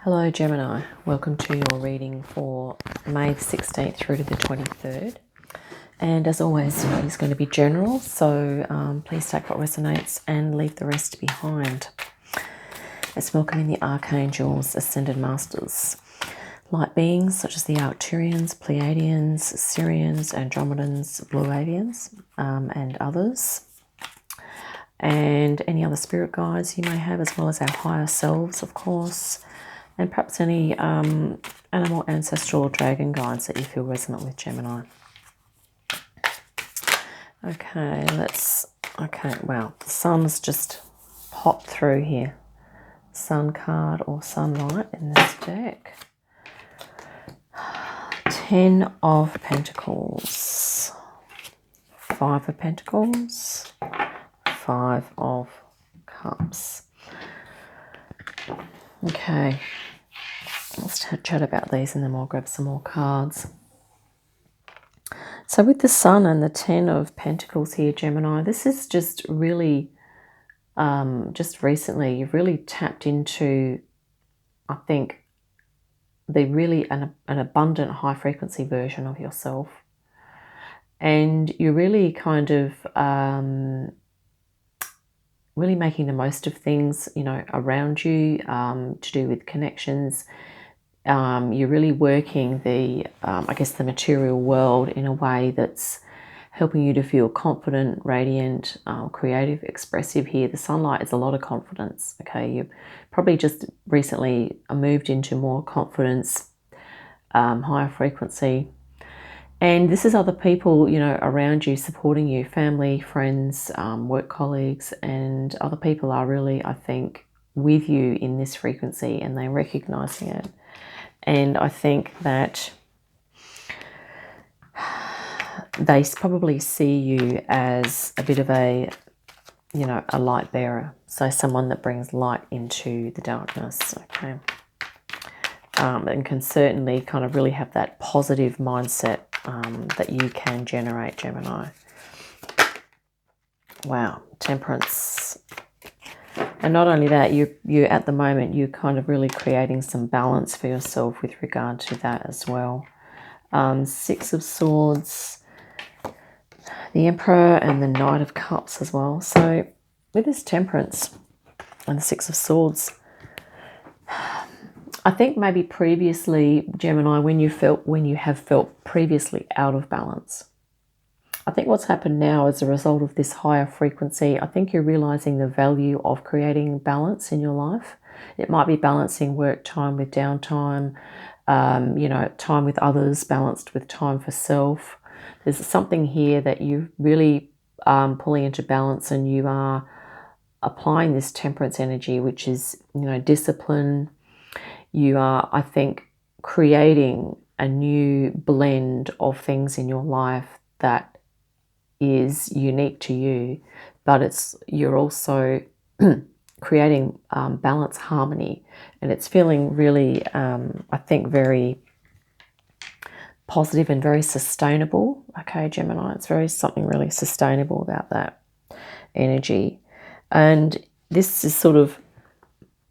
Hello Gemini, welcome to your reading for May the 16th through to the 23rd. And as always, it's going to be general, so please take what resonates and leave the rest behind. Let's welcome in the Archangels, Ascended Masters, light beings such as the Arcturians, Pleiadians, Sirians, Andromedans, Blue Avians, and others. And any other spirit guides you may have, as well as our higher selves, of course. And perhaps any animal, ancestral, or dragon guides that you feel resonant with, Gemini. Okay, wow, the sun's just popped through here. Sun card or sunlight in this deck. 10 of Pentacles. 5 of Pentacles. 5 of Cups. Okay. Let's chat about these and then we'll grab some more cards. So with the Sun and the 10 of Pentacles here, Gemini, this is just really, just recently, you've really tapped into, I think, the really an abundant high frequency version of yourself. And you're really kind of really making the most of things, you know, around you, to do with connections. You're really working the, I guess, the material world in a way that's helping you to feel confident, radiant, creative, expressive here. The sunlight is a lot of confidence, okay? You've probably just recently moved into more confidence, higher frequency. And this is other people, you know, around you supporting you, family, friends, work colleagues, and other people are really, I think, with you in this frequency and they're recognizing it. And I think that they probably see you as a bit of a, you know, a light bearer. So someone that brings light into the darkness, okay? And can certainly kind of really have that positive mindset that you can generate, Gemini. Wow, Temperance. And not only that, you at the moment, you're kind of really creating some balance for yourself with regard to that as well. 6 of Swords, the Emperor, and the Knight of Cups as well. So with this Temperance and the 6 of Swords, I think maybe previously, Gemini, when you have felt previously out of balance, I think what's happened now as a result of this higher frequency, I think you're realizing the value of creating balance in your life. It might be balancing work time with downtime, you know, time with others, balanced with time for self. There's something here that you really pulling into balance, and you are applying this Temperance energy, which is, you know, discipline. You are, I think, creating a new blend of things in your life that is unique to you, but you're also creating balance, harmony, and it's feeling really, I think, very positive and very sustainable. Okay, Gemini, it's something really sustainable about that energy. And this is sort of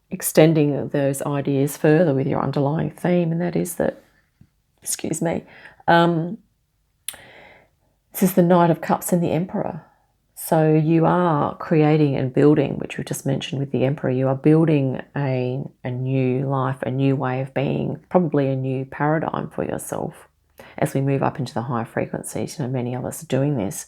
extending those ideas further with your underlying theme, and that is that, excuse me, this is the Knight of Cups and the Emperor. So you are creating and building, which we just mentioned with the Emperor, you are building a new life, a new way of being, probably a new paradigm for yourself as we move up into the higher frequencies. You know, many of us are doing this.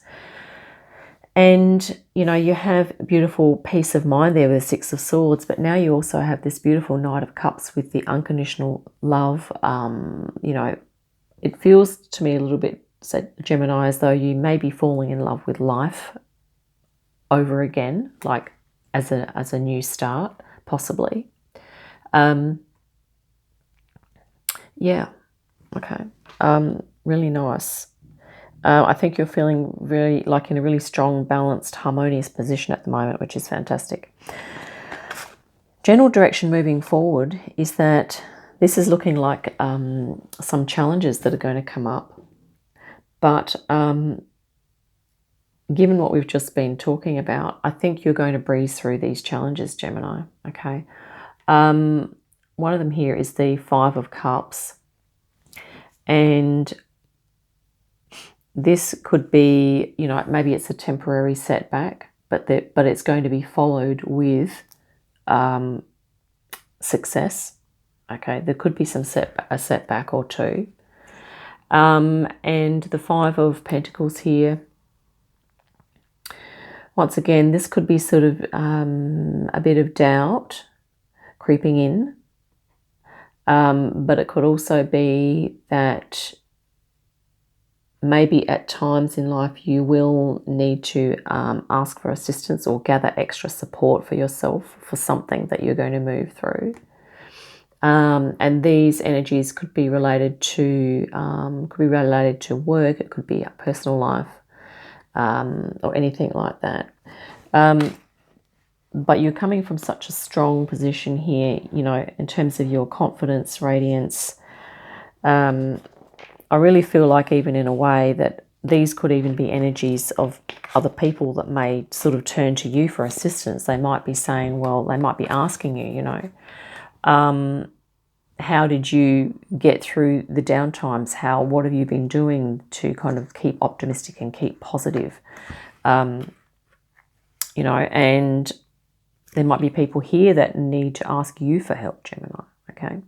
And, you know, you have beautiful peace of mind there with the 6 of Swords, but now you also have this beautiful Knight of Cups with the unconditional love. You know, it feels to me a little bit, Gemini, as though you may be falling in love with life over again, like as a new start, possibly. Yeah, okay, really nice. I think you're feeling really like in a really strong, balanced, harmonious position at the moment, which is fantastic. General direction moving forward is that this is looking like some challenges that are going to come up. But given what we've just been talking about, I think you're going to breeze through these challenges, Gemini, okay? one of them here is the Five of Cups. And this could be, you know, maybe it's a temporary setback, but it's going to be followed with success. Okay, there could be a setback or two. And the Five of Pentacles here. Once again, this could be sort of a bit of doubt creeping in. But it could also be that maybe at times in life you will need to ask for assistance or gather extra support for yourself for something that you're going to move through. And these energies could be related to work. It could be a personal life, or anything like that. But you're coming from such a strong position here, you know, in terms of your confidence, radiance. I really feel like, even in a way, that these could even be energies of other people that may sort of turn to you for assistance. They might be saying, well, they might be asking you, you know, how did you get through the downtimes? What have you been doing to kind of keep optimistic and keep positive? You know, and there might be people here that need to ask you for help, Gemini, okay?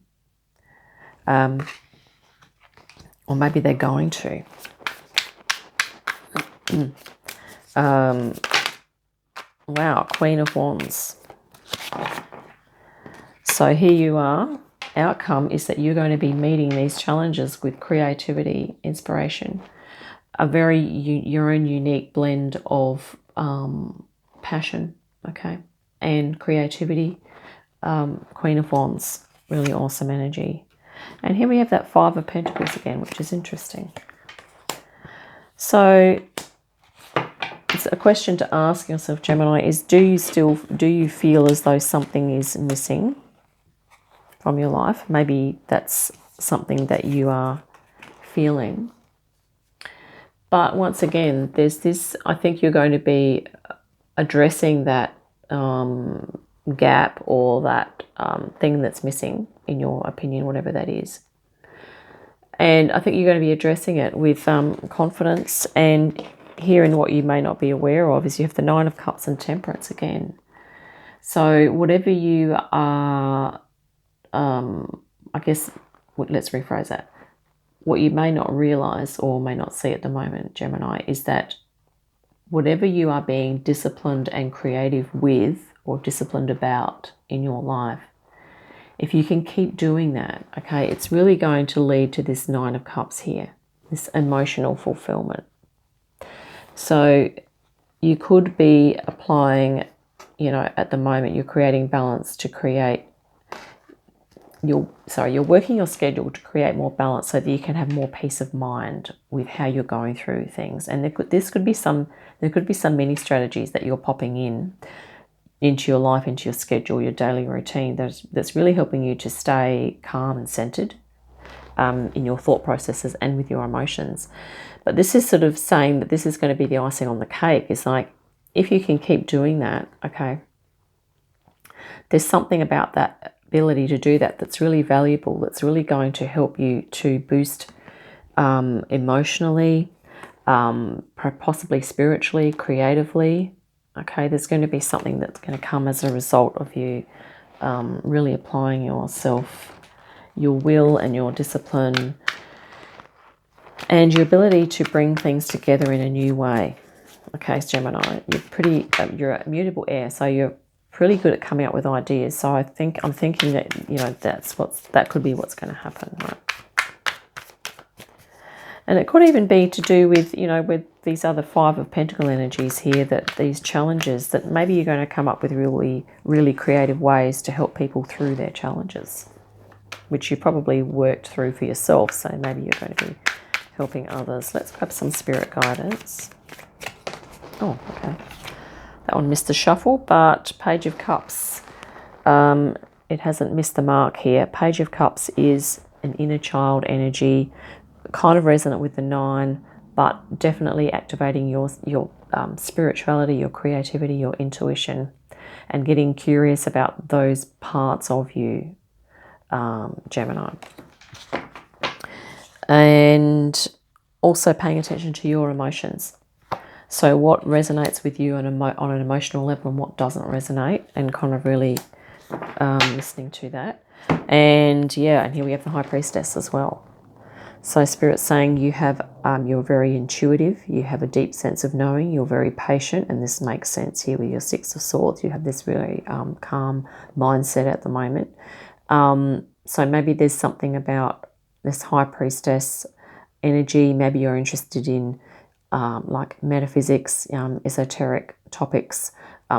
Or maybe they're going to. Wow, Queen of Wands. So here you are. Outcome is that you're going to be meeting these challenges with creativity, inspiration, your own unique blend of passion, okay, and creativity. Queen of Wands, really awesome energy. And here we have that Five of Pentacles again, which is interesting. So it's a question to ask yourself, Gemini, is do you feel as though something is missing from your life? Maybe that's something that you are feeling. But once again, there's this, I think you're going to be addressing that gap or that thing that's missing, in your opinion, whatever that is. And I think you're going to be addressing it with confidence. And here, in what you may not be aware of, is you have the Nine of Cups and Temperance again. So whatever you are, I guess, let's rephrase that. What you may not realize or may not see at the moment, Gemini, is that whatever you are being disciplined and creative with, or disciplined about in your life, if you can keep doing that, okay, it's really going to lead to this Nine of Cups here, this emotional fulfillment. So you could be applying, you know, at the moment you're creating balance to create you're working your schedule to create more balance so that you can have more peace of mind with how you're going through things. And there could be some mini strategies that you're popping into your life, into your schedule, your daily routine, that's really helping you to stay calm and centered in your thought processes and with your emotions. But this is sort of saying that this is going to be the icing on the cake. It's like, if you can keep doing that, okay, there's something about that ability to do that that's really valuable, that's really going to help you to boost emotionally, possibly spiritually, creatively. Okay, there's going to be something that's going to come as a result of you really applying yourself, your will and your discipline, and your ability to bring things together in a new way. Okay, Gemini, you're a mutable air, so you're pretty good at coming up with ideas. So I'm thinking that, you know, that could be what's going to happen, right? And it could even be to do with, you know, with these other Five of Pentacle energies here, that these challenges, that maybe you're going to come up with really, really creative ways to help people through their challenges, which you probably worked through for yourself. So maybe you're going to be helping others. Let's grab some spirit guidance. Oh, okay. That one missed the shuffle, but Page of Cups, it hasn't missed the mark here. Page of Cups is an inner child energy, kind of resonant with the Nine, but definitely activating your spirituality, your creativity, your intuition, and getting curious about those parts of you Gemini. And also paying attention to your emotions. So what resonates with you on an emotional level and what doesn't resonate, and kind of really listening to that. And yeah, and here we have the High Priestess as well. So Spirit's saying you have, you're very intuitive, you have a deep sense of knowing, you're very patient, and this makes sense here with your Six of Swords. You have this really calm mindset at the moment. So maybe there's something about this High Priestess energy. Maybe you're interested in like metaphysics, esoteric topics,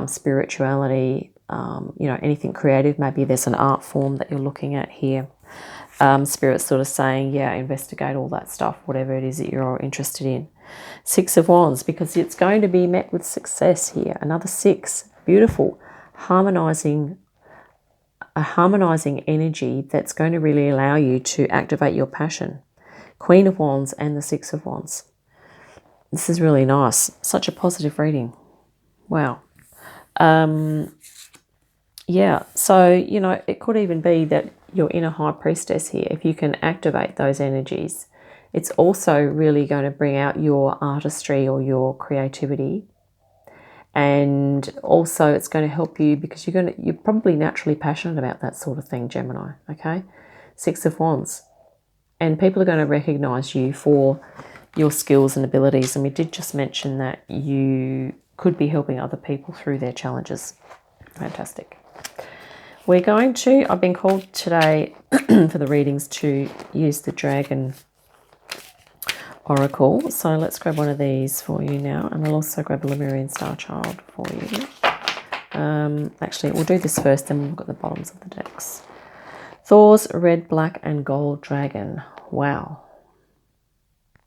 spirituality, you know, anything creative. Maybe there's an art form that you're looking at here. Spirit's sort of saying, yeah, investigate all that stuff, whatever it is that you're interested in. Six of Wands, because it's going to be met with success here. Another 6, beautiful, harmonizing energy that's going to really allow you to activate your passion. Queen of Wands and the 6 of Wands. This is really nice. Such a positive reading. Wow. Yeah, so, you know, it could even be that your inner High Priestess here, if you can activate those energies, it's also really going to bring out your artistry or your creativity. And also it's going to help you because you're probably naturally passionate about that sort of thing, Gemini, okay? 6 of Wands. And people are going to recognize you for your skills and abilities. And we did just mention that you could be helping other people through their challenges. Fantastic. We're going to, I've been called today for the readings to use the Dragon Oracle. So let's grab one of these for you now. And I'll also grab a Lemurian Star Child for you. Actually, we'll do this first, then we'll look at the bottoms of the decks. Thor's Red, Black and Gold Dragon. Wow.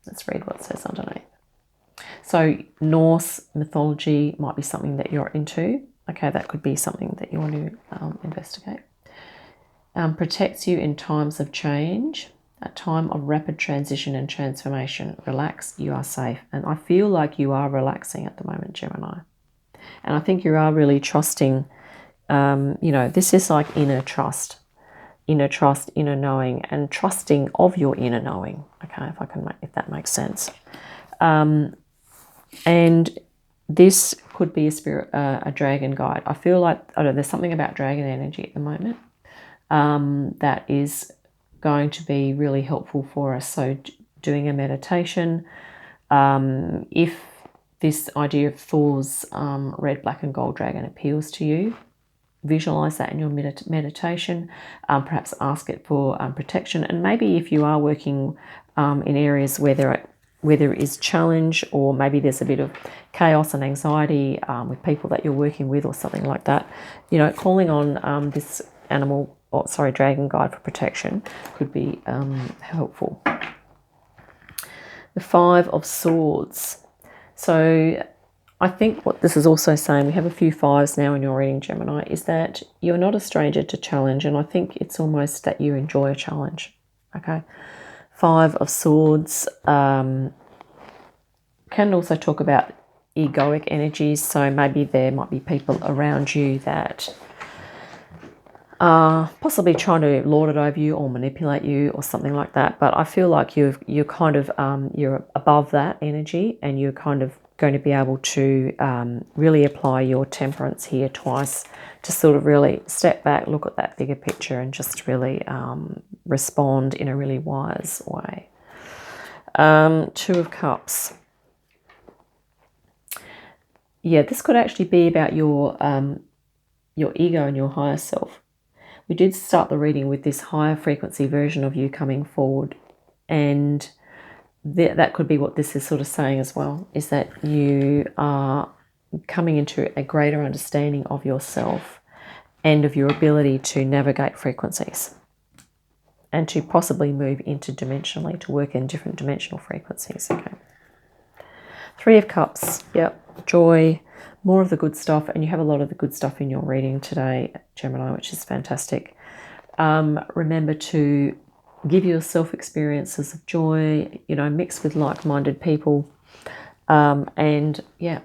Let's read what it says underneath. So Norse mythology might be something that you're into. Okay, that could be something that you want to investigate. Protects you in times of change, a time of rapid transition and transformation. Relax, you are safe. And I feel like you are relaxing at the moment, Gemini. And I think you are really trusting, you know, this is like inner trust, inner knowing, and trusting of your inner knowing. Okay, if that makes sense. And this could be a dragon guide. I feel like, I don't know, there's something about dragon energy at the moment that is going to be really helpful for us. So doing a meditation, if this idea of Thor's red, black and gold dragon appeals to you, visualize that in your meditation, perhaps ask it for protection. And maybe if you are working in areas where there is challenge, or maybe there's a bit of chaos and anxiety with people that you're working with or something like that, you know, calling on this dragon guide for protection could be helpful. The 5 of Swords. So I think what this is also saying, we have a few 5s now in your reading, Gemini, is that you're not a stranger to challenge, and I think it's almost that you enjoy a challenge. Okay. 5 of Swords can also talk about egoic energies. So maybe there might be people around you that are possibly trying to lord it over you or manipulate you or something like that. But I feel like you're kind of you're above that energy, and you're kind of going to be able to really apply your temperance here twice to sort of really step back, look at that bigger picture, and just really respond in a really wise way. 2 of Cups. Yeah, this could actually be about your ego and your higher self. We did start the reading with this higher frequency version of you coming forward, and that could be what this is sort of saying as well, is that you are coming into a greater understanding of yourself and of your ability to navigate frequencies and to possibly move interdimensionally, to work in different dimensional frequencies. Okay. 3 of Cups. Yep. Joy, more of the good stuff, and you have a lot of the good stuff in your reading today, Gemini, which is fantastic. Remember to give yourself experiences of joy, you know, mix with like-minded people, and yeah,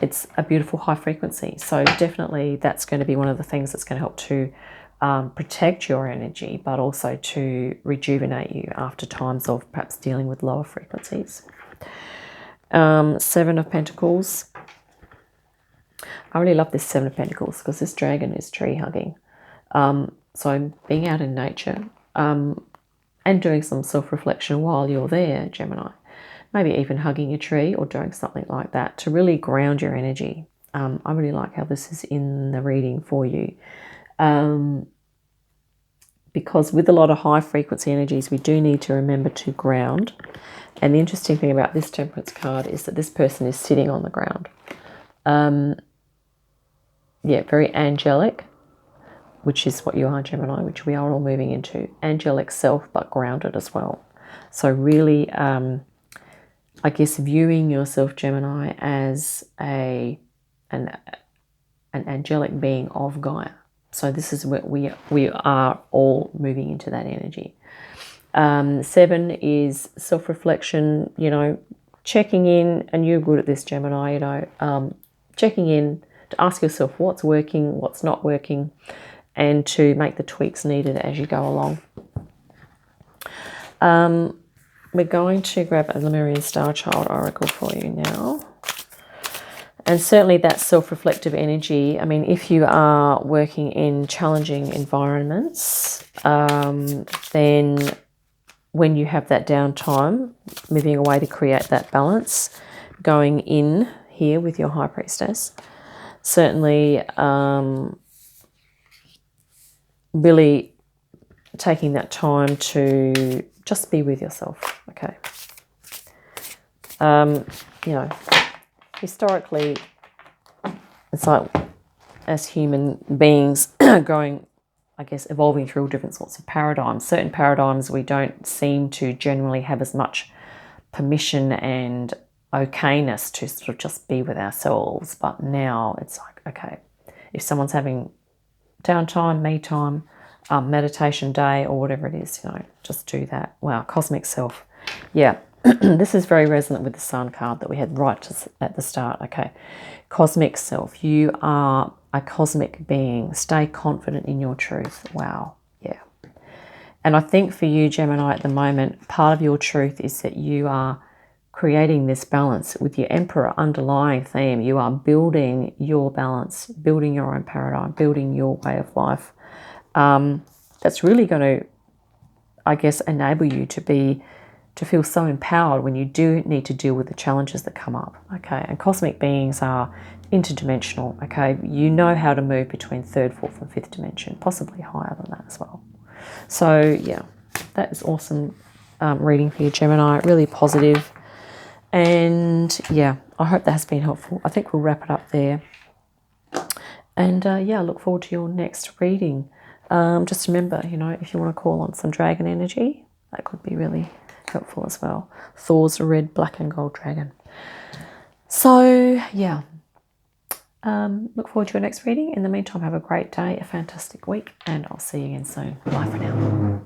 it's a beautiful high frequency. So definitely that's going to be one of the things that's going to help to protect your energy, but also to rejuvenate you after times of perhaps dealing with lower frequencies. Seven of Pentacles. I really love this Seven of Pentacles because this dragon is tree hugging. So being out in nature and doing some self-reflection while you're there, Gemini. Maybe even hugging a tree or doing something like that to really ground your energy. I really like how this is in the reading for you. Because with a lot of high frequency energies, we do need to remember to ground. And the interesting thing about this Temperance card is that this person is sitting on the ground. Yeah, very angelic, which is what you are, Gemini, which we are all moving into. Angelic self, but grounded as well. So really, I guess, viewing yourself, Gemini, as an angelic being of Gaia. So this is what we are all moving into that energy. Seven is self-reflection, you know, checking in, and you're good at this, Gemini, you know, checking in to ask yourself what's working, what's not working, and to make the tweaks needed as you go along. We're going to grab a Lemurian Star Child Oracle for you now. And certainly that self-reflective energy, I mean, if you are working in challenging environments, then when you have that downtime, moving away to create that balance, going in here with your High Priestess, certainly really taking that time to just be with yourself, okay? You know, historically, it's like as human beings going, I guess, evolving through different sorts of paradigms. Certain paradigms we don't seem to generally have as much permission and okayness to sort of just be with ourselves. But now it's like, okay, if someone's having downtime, me time, meditation day, or whatever it is, you know, just do that. Wow, cosmic self. Yeah, this is very resonant with the Sun card that we had right at the start. Okay, cosmic self. You are a cosmic being. Stay confident in your truth. Wow, yeah. And I think for you, Gemini, at the moment, part of your truth is that you are creating this balance with your Emperor underlying theme. You are building your balance, building your own paradigm, building your way of life. That's really going to, I guess, enable you to feel so empowered when you do need to deal with the challenges that come up. Okay, and cosmic beings are interdimensional. Okay, you know how to move between third, fourth, and fifth dimension, possibly higher than that as well. So yeah, that is awesome reading for you, Gemini. Really positive. And yeah, I hope that has been helpful. I think we'll wrap it up there. And yeah, I look forward to your next reading. Just remember, you know, if you want to call on some dragon energy, that could be really helpful as well. Thor's red, black and gold dragon. So yeah, look forward to your next reading. In the meantime, have a great day, a fantastic week, and I'll see you again soon. Bye for now.